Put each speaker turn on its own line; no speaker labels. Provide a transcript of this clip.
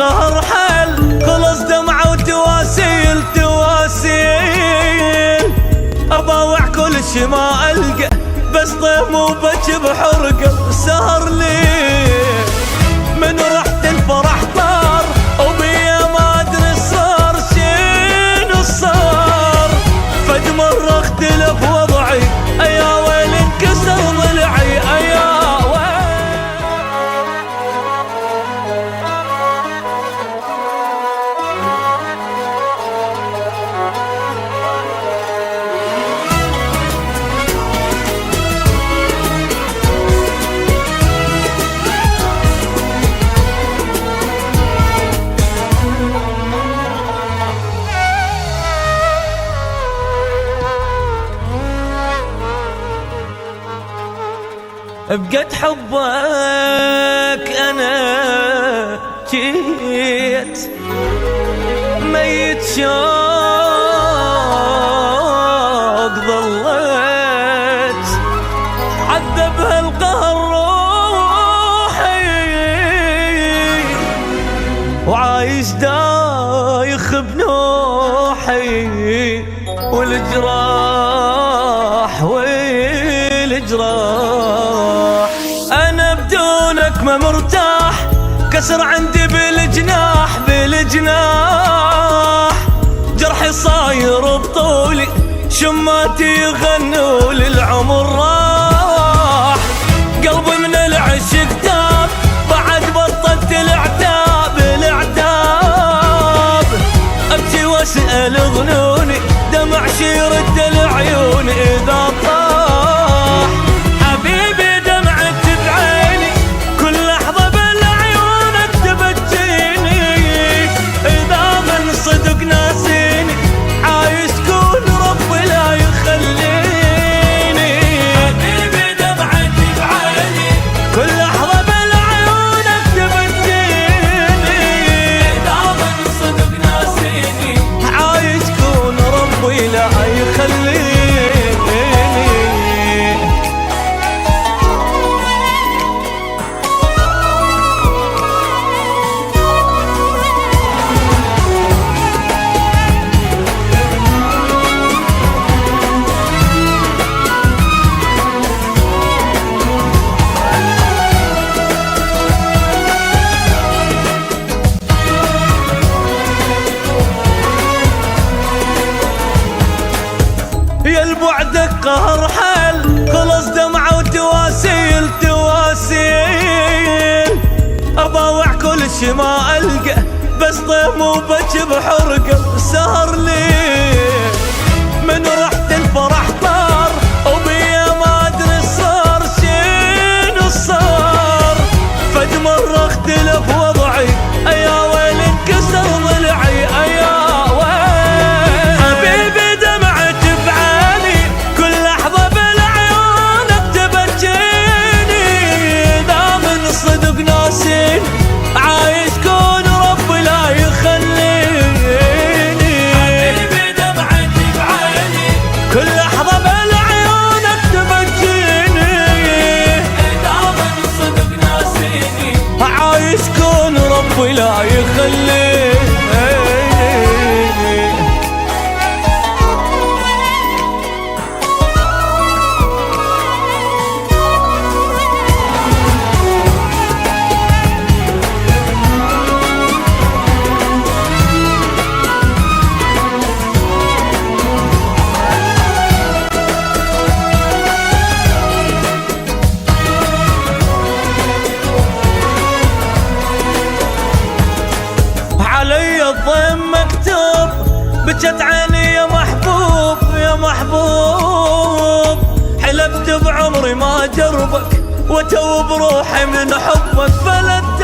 القهر حل، خلص دمعة وتواسيل تواسيل. أباوع كل شي ما ألقى، بس طيم وبكي بحرقة. سهر لي من رحت الفرح طار، وبيا ما أدري صار شنو صار. فد مرة اختلف وضعي، أيا ويل انكسر ضلعي، أيا بقد حبك أنا جيت ميت شوق ظليت، عذبها القهر روحي وعايش دايخ بنوحي. والجراح والجراح أنا بدونك ما مرتاح، كسر عندي بالجناح بالجناح. جرحي صاير بطولي، شماتي يغنوا للعمر راح. قلبي من العشق تاب، بعد بطلت العتاب العتاب. أبكي واسأل ظنوني، دمع شي يرد العيون إذا طاح. حبيبي دمعت بعيني، كل لحظة بالعيونك تبكيني. إذا من صدق ناسيني، عايش كون ربي لا يخليني. حبيبي دمعت بعيني، كل لحظة بالعيونك تبكيني. إذا من صدق ناسيني، عايش كون ربي لا يخليني. يا البعدك قهر حل، خلص دمعة وتواسيل تواسيل. أباوع كل شي ما ألقى، بس طيم وبكي بحرقة. سهر لي من رحت الفرح طار، وبيا ما أدري صار شنو صار. فد مرة اختلف وضعي، أيا ويل انكسر ضلعي، أيا عايش كون ربي لا يخليني. حبيبي دمعت بعيني، كل لحظة بالعيونك تبكيني. إذا من صدق ناسيني، عايش كون ربي لا يخليني. الضيم مكتوب، بجت عيني يا محبوب يا محبوب. حلفت بعمري ما جربك، وتوب روحي من حبك. فلت